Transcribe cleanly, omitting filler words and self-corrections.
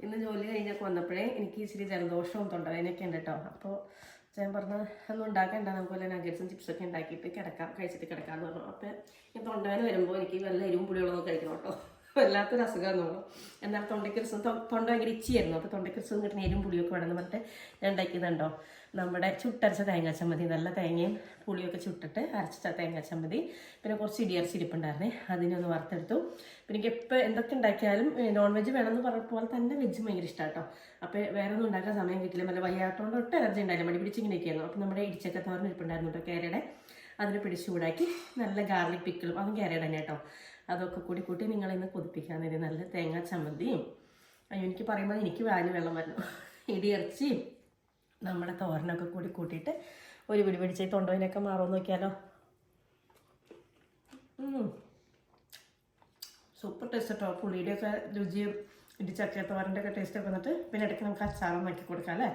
ഇന്ന് ജോലി കഴിഞ്ഞൊക്കെ വന്നപ്പോഴേ എനിക്ക് ഇച്ചിരി ജലദോഷവും തൊണ്ടവേദനയൊക്കെ ഉണ്ട് കേട്ടോ. അപ്പോൾ ഞാൻ പറഞ്ഞു ഒന്നും ഉണ്ടാക്കണ്ട, നമുക്ക് വല്ല നഗറ്റ്സും ചിപ്സൊക്കെ ഉണ്ടാക്കിയിട്ട് കഴിച്ചിട്ട് കിടക്കാമെന്ന് പറഞ്ഞു. അപ്പോൾ ഈ തൊണ്ടവേദന വരുമ്പോൾ എനിക്ക് വല്ല എരിവും പുളിയുള്ളതൊക്കെ കഴിക്കണം കേട്ടോ. വല്ലാത്തൊരു അസുഖമാണെന്ന് പറഞ്ഞു. എന്നാൽ തൊണ്ട ഭയങ്കര ഇച്ചിയായിരുന്നു. അപ്പോൾ തൊണ്ടയ്ക്ക് കിട്ടുന്ന എരിവും പുളിയൊക്കെ വേണമെന്ന് പറഞ്ഞിട്ട് ഞാൻ ഉണ്ടാക്കിയതുണ്ടോ നമ്മുടെ ചുട്ടരച്ച തേങ്ങാ ചമ്മന്തി. നല്ല തേങ്ങയും പുളിയൊക്കെ ചുട്ടിട്ട് അരച്ച തേങ്ങാ ചമ്മന്തി. പിന്നെ കുറച്ച് ഇടിയരച്ച് ഇരിപ്പുണ്ടായിരുന്നേ, അതിനൊന്ന് വറുത്തെടുത്തു. പിന്നെ എനിക്ക് എപ്പോൾ എന്തൊക്കെ ഉണ്ടാക്കിയാലും നോൺ വെജ് വേണമെന്ന് പറഞ്ഞപ്പോൾ തന്നെ വെജ് ഭയങ്കര ഇഷ്ടമാണ് കേട്ടോ. അപ്പോൾ വേറെ ഒന്നും ഉണ്ടാക്കാൻ സമയം കിട്ടില്ല. നല്ല വയ്യാത്തോണ്ട് ഒട്ടും എനർജി ഉണ്ടായില്ല, മടി പിടിച്ചിങ്ങനെയൊക്കെയായിരുന്നു. അപ്പോൾ നമ്മുടെ ഇടിച്ചക്ക തോരൻ ഇരിപ്പുണ്ടായിരുന്നു കേട്ടോ, കേരയുടെ. അതിന് പിടിച്ച് ചൂടാക്കി നല്ല ഗാർലിക് പിക്കിളും, അതും കേരയുടെ തന്നെ കേട്ടോ. അതൊക്കെ കൂടി കൂട്ടി നിങ്ങളിന്ന് കൊതിപ്പിക്കാൻ വേണ്ടി നല്ല തേങ്ങാ ചമ്മന്തിയും. അയ്യോ, എനിക്ക് പറയുമ്പോൾ എനിക്ക് വാല് വെള്ളം വരുന്നു. ഇടിയിറച്ചിയും നമ്മുടെ തോരനൊക്കെ കൂടി കൂട്ടിയിട്ട് ഒരു പിടി പിടിച്ച് തൊണ്ടോയിനൊക്കെ മാറുമെന്ന് നോക്കിയാലോ. സൂപ്പർ ടേസ്റ്റ് കേട്ടോ. പുളിയുടെയൊക്കെ രുചിയും ഇടിച്ചക്ക തോരൻ്റെ ഒക്കെ ടേസ്റ്റൊക്കെ വന്നിട്ട് പിന്നെ ഇടയ്ക്ക് നമുക്ക് അച്ചാറും നോക്കി കൊടുക്കാം അല്ലേ.